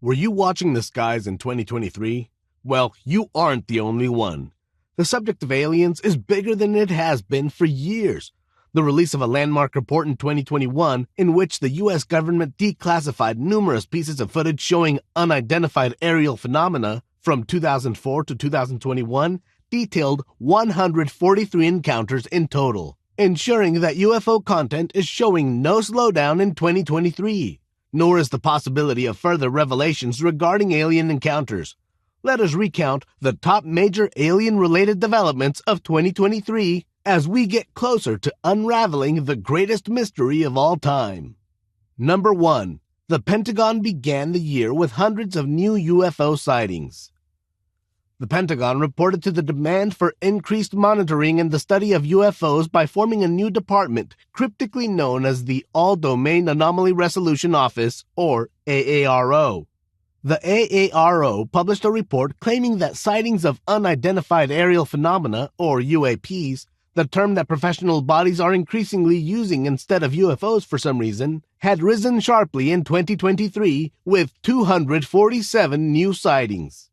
Were you watching the skies in 2023? Well, you aren't the only one. The subject of aliens is bigger than it has been for years. The release of a landmark report in 2021 in which the U.S. government declassified numerous pieces of footage showing unidentified aerial phenomena from 2004 to 2021 detailed 143 encounters in total, ensuring that UFO content is showing no slowdown in 2023. Nor is the possibility of further revelations regarding alien encounters. Let us recount the top major alien-related developments of 2023 as we get closer to unraveling the greatest mystery of all time. Number 1. The Pentagon began the year with hundreds of new UFO sightings. The Pentagon reported to the demand for increased monitoring and the study of UFOs by forming a new department, cryptically known as the All-Domain Anomaly Resolution Office, or AARO. The AARO published a report claiming that sightings of unidentified aerial phenomena, or UAPs, the term that professional bodies are increasingly using instead of UFOs for some reason, had risen sharply in 2023 with 247 new sightings.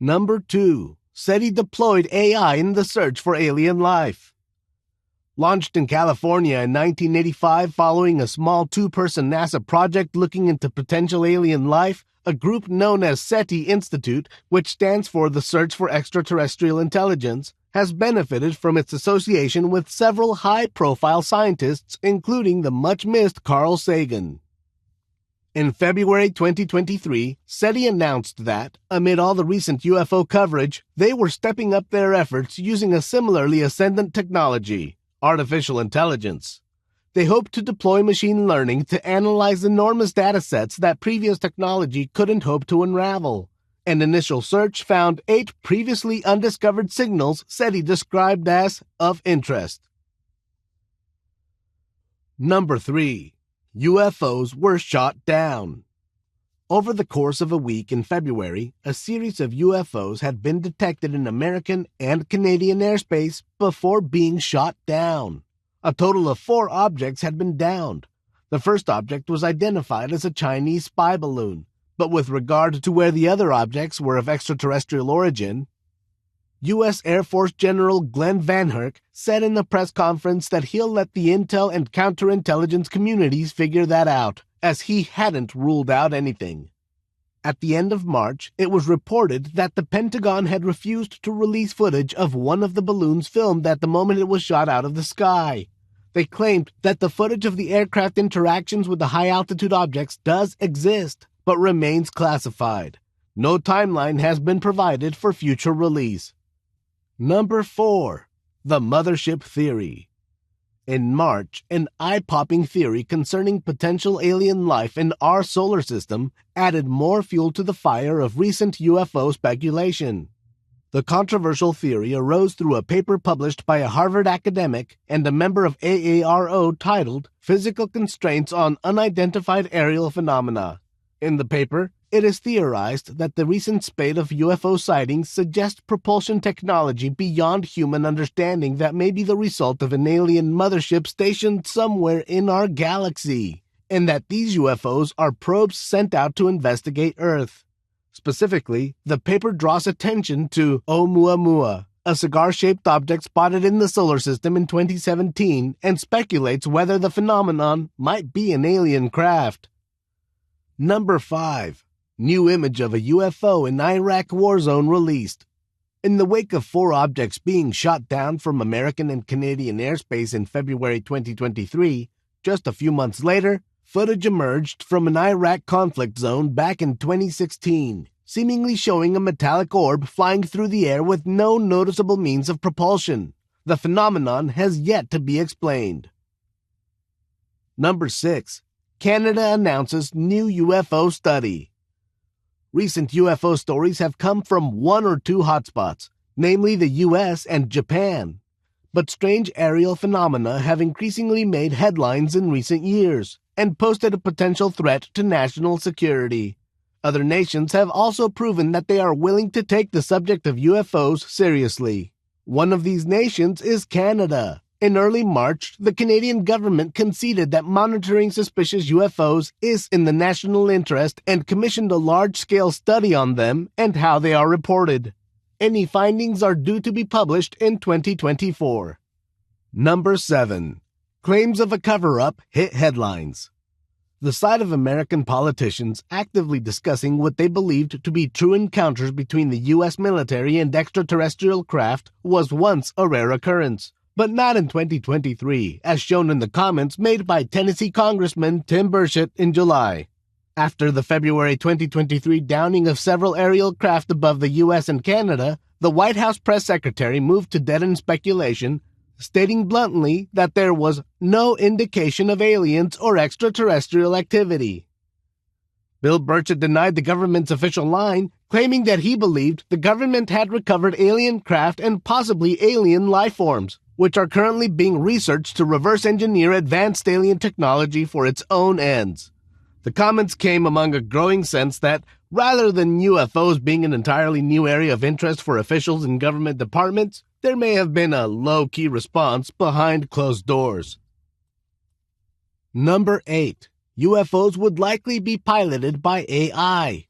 Number 2. SETI deployed AI in the search for alien life. Launched in California in 1985 following a small two-person NASA project looking into potential alien life, a group known as SETI Institute, which stands for the Search for Extraterrestrial Intelligence, has benefited from its association with several high-profile scientists, including the much-missed Carl Sagan. In February 2023, SETI announced that, amid all the recent UFO coverage, they were stepping up their efforts using a similarly ascendant technology, artificial intelligence. They hope to deploy machine learning to analyze enormous datasets that previous technology couldn't hope to unravel. An initial search found 8 previously undiscovered signals SETI described as of interest. Number 3. UFOs were shot down. Over the course of a week in February, a series of UFOs had been detected in American and Canadian airspace before being shot down. A total of 4 objects had been downed. The first object was identified as a Chinese spy balloon, but with regard to where the other objects were of extraterrestrial origin, U.S. Air Force General Glenn Van Herk said in a press conference that he'll let the intel and counterintelligence communities figure that out, as he hadn't ruled out anything. At the end of March, it was reported that the Pentagon had refused to release footage of one of the balloons filmed at the moment it was shot out of the sky. They claimed that the footage of the aircraft interactions with the high-altitude objects does exist, but remains classified. No timeline has been provided for future release. Number 4. The Mothership Theory. In March, an eye-popping theory concerning potential alien life in our solar system added more fuel to the fire of recent UFO speculation. The controversial theory arose through a paper published by a Harvard academic and a member of AARO titled Physical Constraints on Unidentified Aerial Phenomena. In the paper, it is theorized that the recent spate of UFO sightings suggest propulsion technology beyond human understanding that may be the result of an alien mothership stationed somewhere in our galaxy, and that these UFOs are probes sent out to investigate Earth. Specifically, the paper draws attention to Oumuamua, a cigar-shaped object spotted in the solar system in 2017, and speculates whether the phenomenon might be an alien craft. Number 5. New image of a UFO in Iraq war zone released. In the wake of 4 objects being shot down from American and Canadian airspace in February 2023, just a few months later, footage emerged from an Iraq conflict zone back in 2016, seemingly showing a metallic orb flying through the air with no noticeable means of propulsion. The phenomenon has yet to be explained. Number 6. Canada announces new UFO study. Recent UFO stories have come from 1 or 2 hotspots, namely the U.S. and Japan. But strange aerial phenomena have increasingly made headlines in recent years and posed a potential threat to national security. Other nations have also proven that they are willing to take the subject of UFOs seriously. One of these nations is Canada. In early March, the Canadian government conceded that monitoring suspicious UFOs is in the national interest and commissioned a large-scale study on them and how they are reported. Any findings are due to be published in 2024. Number 7. Claims of a cover-up hit headlines. The sight of American politicians actively discussing what they believed to be true encounters between the U.S. military and extraterrestrial craft was once a rare occurrence, but not in 2023, as shown in the comments made by Tennessee Congressman Tim Burchett in July. After the February 2023 downing of several aerial craft above the U.S. and Canada, the White House press secretary moved to deaden speculation, stating bluntly that there was no indication of aliens or extraterrestrial activity. Bill Burchett denied the government's official line, claiming that he believed the government had recovered alien craft and possibly alien life forms, which are currently being researched to reverse engineer advanced alien technology for its own ends. The comments came among a growing sense that, rather than UFOs being an entirely new area of interest for officials in government departments, there may have been a low-key response behind closed doors. Number 8. UFOs would likely be piloted by AI.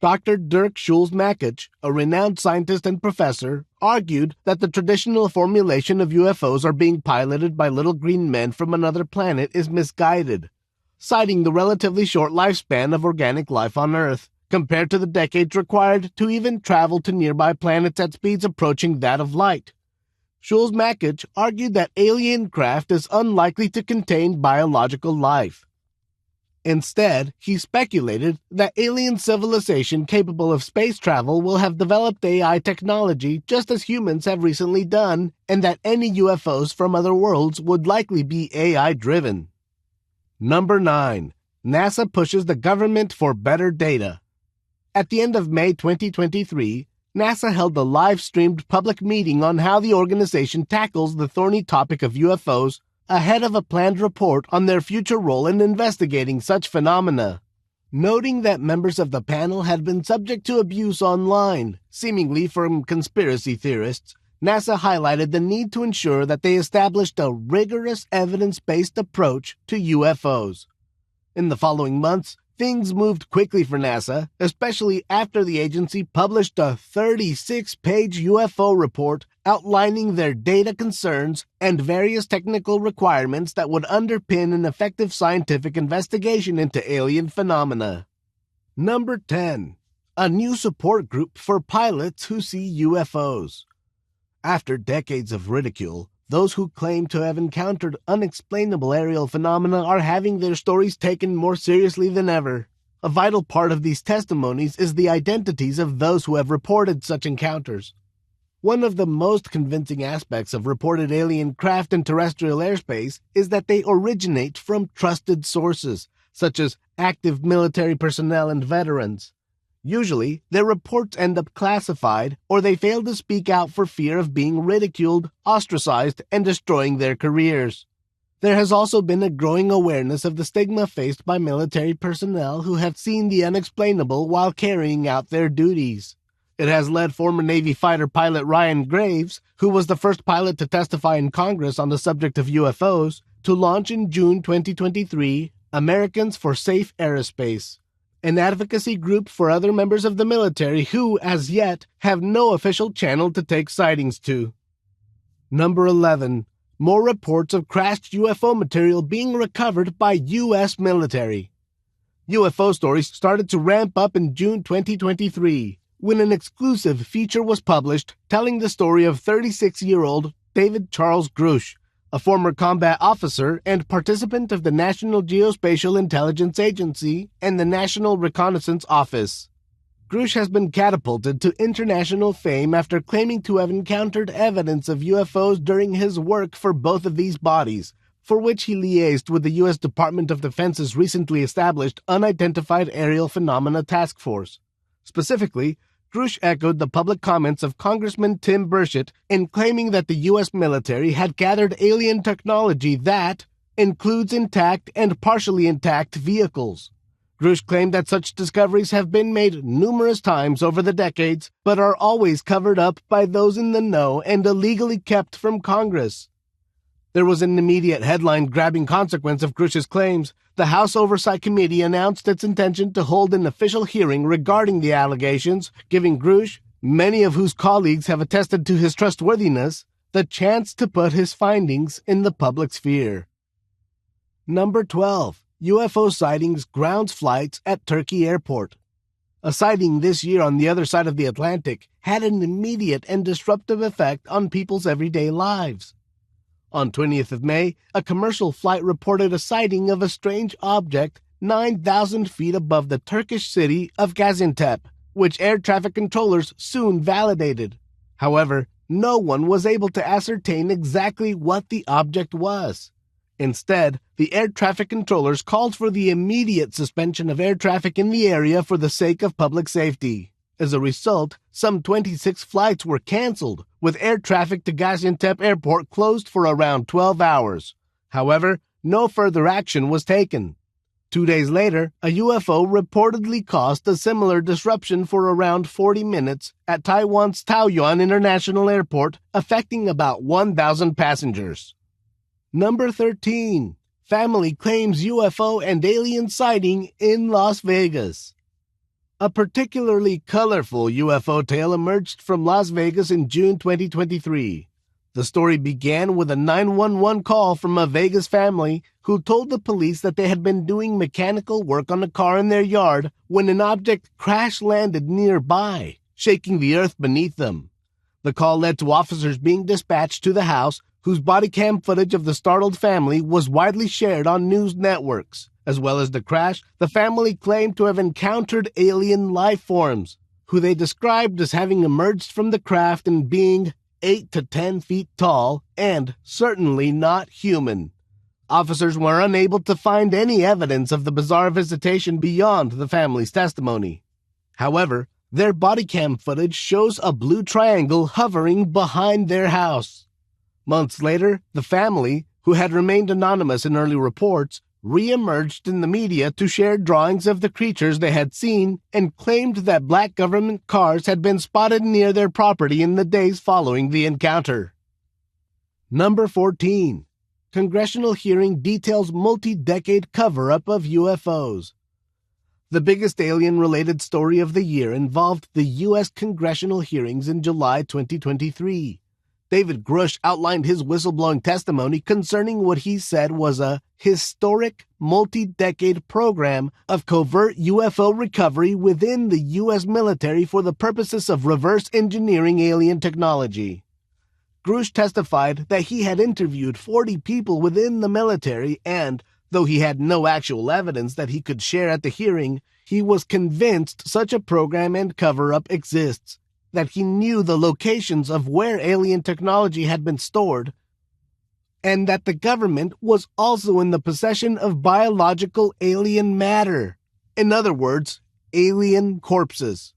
Dr. Dirk Schulz-Mackich, a renowned scientist and professor, argued that the traditional formulation of UFOs are being piloted by little green men from another planet is misguided, citing the relatively short lifespan of organic life on Earth, compared to the decades required to even travel to nearby planets at speeds approaching that of light. Schulz-Mackich argued that alien craft is unlikely to contain biological life. Instead, he speculated that alien civilization capable of space travel will have developed AI technology just as humans have recently done, and that any UFOs from other worlds would likely be AI-driven. Number 9. NASA pushes the government for better data. At the end of May 2023, NASA held a live-streamed public meeting on how the organization tackles the thorny topic of UFOs ahead of a planned report on their future role in investigating such phenomena. Noting that members of the panel had been subject to abuse online, seemingly from conspiracy theorists, NASA highlighted the need to ensure that they established a rigorous evidence-based approach to UFOs. In the following months, things moved quickly for NASA, especially after the agency published a 36-page UFO report outlining their data concerns and various technical requirements that would underpin an effective scientific investigation into alien phenomena. Number 10. A new support group for pilots who see UFOs. After decades of ridicule, those who claim to have encountered unexplainable aerial phenomena are having their stories taken more seriously than ever. A vital part of these testimonies is the identities of those who have reported such encounters. One of the most convincing aspects of reported alien craft in terrestrial airspace is that they originate from trusted sources, such as active military personnel and veterans. Usually, their reports end up classified, or they fail to speak out for fear of being ridiculed, ostracized, and destroying their careers. There has also been a growing awareness of the stigma faced by military personnel who have seen the unexplainable while carrying out their duties. It has led former Navy fighter pilot Ryan Graves, who was the first pilot to testify in Congress on the subject of UFOs, to launch in June 2023 Americans for Safe Aerospace, an advocacy group for other members of the military who, as yet, have no official channel to take sightings to. Number 11. More reports of crashed UFO material being recovered by U.S. military. UFO stories started to ramp up in June 2023, when an exclusive feature was published telling the story of 36-year-old David Charles Grush, a former combat officer and participant of the National Geospatial Intelligence Agency and the National Reconnaissance Office. Grush has been catapulted to international fame after claiming to have encountered evidence of UFOs during his work for both of these bodies, for which he liaised with the U.S. Department of Defense's recently established Unidentified Aerial Phenomena Task Force. Specifically, Grush echoed the public comments of Congressman Tim Burchett in claiming that the U.S. military had gathered alien technology that includes intact and partially intact vehicles. Grush claimed that such discoveries have been made numerous times over the decades, but are always covered up by those in the know and illegally kept from Congress. There was an immediate headline-grabbing consequence of Grush's claims. The House Oversight Committee announced its intention to hold an official hearing regarding the allegations, giving Grush, many of whose colleagues have attested to his trustworthiness, the chance to put his findings in the public sphere. Number 12. UFO sightings grounds flights at Turkey Airport. A sighting this year on the other side of the Atlantic had an immediate and disruptive effect on people's everyday lives. On 20th of May, a commercial flight reported a sighting of a strange object 9,000 feet above the Turkish city of Gaziantep, which air traffic controllers soon validated. However, no one was able to ascertain exactly what the object was. Instead, the air traffic controllers called for the immediate suspension of air traffic in the area for the sake of public safety. As a result, some 26 flights were canceled, with air traffic to Gaziantep Airport closed for around 12 hours. However, no further action was taken. 2 days later, a UFO reportedly caused a similar disruption for around 40 minutes at Taiwan's Taoyuan International Airport, affecting about 1,000 passengers. Number 13. Family claims UFO and alien sighting in Las Vegas. A particularly colorful UFO tale emerged from Las Vegas in June 2023. The story began with a 911 call from a Vegas family who told the police that they had been doing mechanical work on a car in their yard when an object crash-landed nearby, shaking the earth beneath them. The call led to officers being dispatched to the house, whose body cam footage of the startled family was widely shared on news networks. As well as the crash, the family claimed to have encountered alien life forms, who they described as having emerged from the craft and being 8 to 10 feet tall and certainly not human. Officers were unable to find any evidence of the bizarre visitation beyond the family's testimony. However, their body cam footage shows a blue triangle hovering behind their house. Months later, the family, who had remained anonymous in early reports, re-emerged in the media to share drawings of the creatures they had seen and claimed that black government cars had been spotted near their property in the days following the encounter. Number 14. Congressional hearing details multi-decade cover-up of UFOs. The biggest alien-related story of the year involved the U.S. congressional hearings in July 2023. David Grush outlined his whistleblowing testimony concerning what he said was a historic, multi-decade program of covert UFO recovery within the U.S. military for the purposes of reverse engineering alien technology. Grush testified that he had interviewed 40 people within the military and, though he had no actual evidence that he could share at the hearing, he was convinced such a program and cover-up exists, that he knew the locations of where alien technology had been stored, and that the government was also in the possession of biological alien matter. In other words, alien corpses.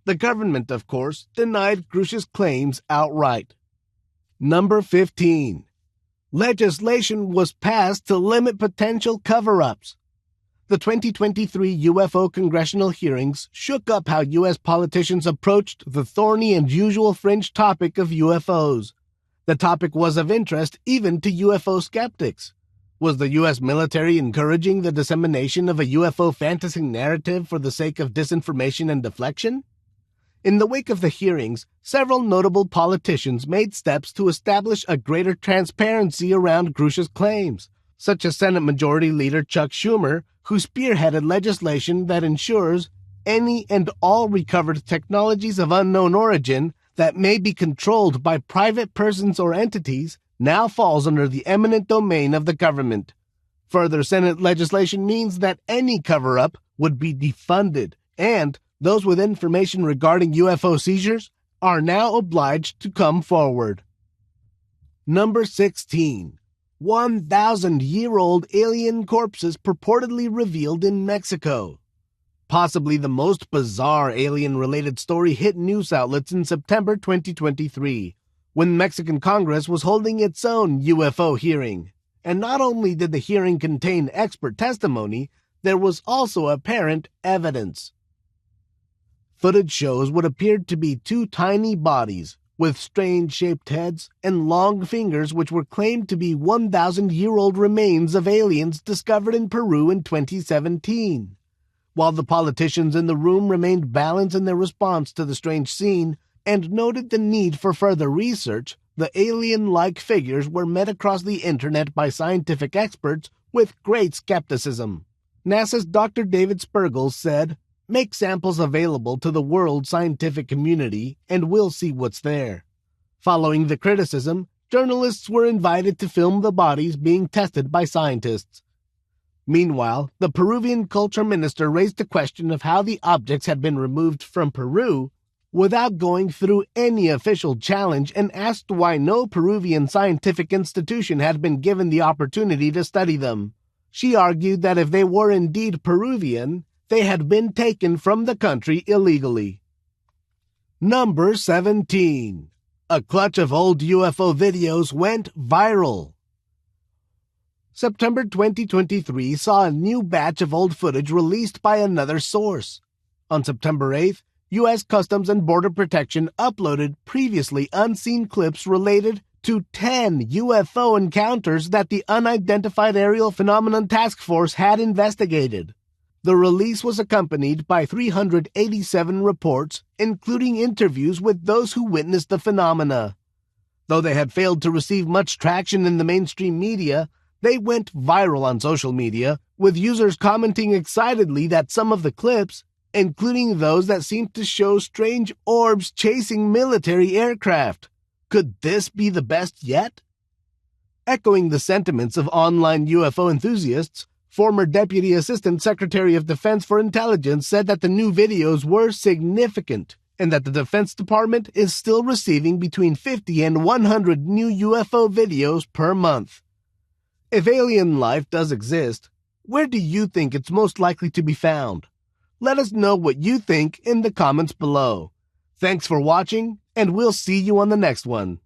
The government, of course, denied Grush's claims outright. Number 15. Legislation was passed to limit potential cover-ups. The 2023 UFO congressional hearings shook up how U.S. politicians approached the thorny and usual fringe topic of UFOs. The topic was of interest even to UFO skeptics. Was the U.S. military encouraging the dissemination of a UFO fantasy narrative for the sake of disinformation and deflection? In the wake of the hearings, several notable politicians made steps to establish a greater transparency around Grush's claims, such as Senate Majority Leader Chuck Schumer, who spearheaded legislation that ensures any and all recovered technologies of unknown origin that may be controlled by private persons or entities now falls under the eminent domain of the government. Further Senate legislation means that any cover-up would be defunded, and those with information regarding UFO seizures are now obliged to come forward. Number 16. 1,000-year-old alien corpses purportedly revealed in Mexico. Possibly the most bizarre alien-related story hit news outlets in September 2023, when Mexican Congress was holding its own UFO hearing. And not only did the hearing contain expert testimony, there was also apparent evidence. Footage shows what appeared to be two tiny bodies, with strange-shaped heads and long fingers, which were claimed to be 1,000-year-old remains of aliens discovered in Peru in 2017. While the politicians in the room remained balanced in their response to the strange scene and noted the need for further research, the alien-like figures were met across the internet by scientific experts with great skepticism. NASA's Dr. David Spergel said, "Make samples available to the world scientific community and we'll see what's there." Following the criticism, journalists were invited to film the bodies being tested by scientists. Meanwhile, the Peruvian culture minister raised the question of how the objects had been removed from Peru without going through any official challenge and asked why no Peruvian scientific institution had been given the opportunity to study them. She argued that if they were indeed Peruvian, they had been taken from the country illegally. Number 17. A clutch of old UFO videos went viral. September 2023 saw a new batch of old footage released by another source. On September 8th, U.S. Customs and Border Protection uploaded previously unseen clips related to 10 UFO encounters that the Unidentified Aerial Phenomenon Task Force had investigated. The release was accompanied by 387 reports, including interviews with those who witnessed the phenomena. Though they had failed to receive much traction in the mainstream media, they went viral on social media, with users commenting excitedly that some of the clips, including those that seemed to show strange orbs chasing military aircraft. Could this be the best yet? Echoing the sentiments of online UFO enthusiasts, former Deputy Assistant Secretary of Defense for Intelligence said that the new videos were significant and that the Defense Department is still receiving between 50 and 100 new UFO videos per month. If alien life does exist, where do you think it's most likely to be found? Let us know what you think in the comments below. Thanks for watching, and we'll see you on the next one.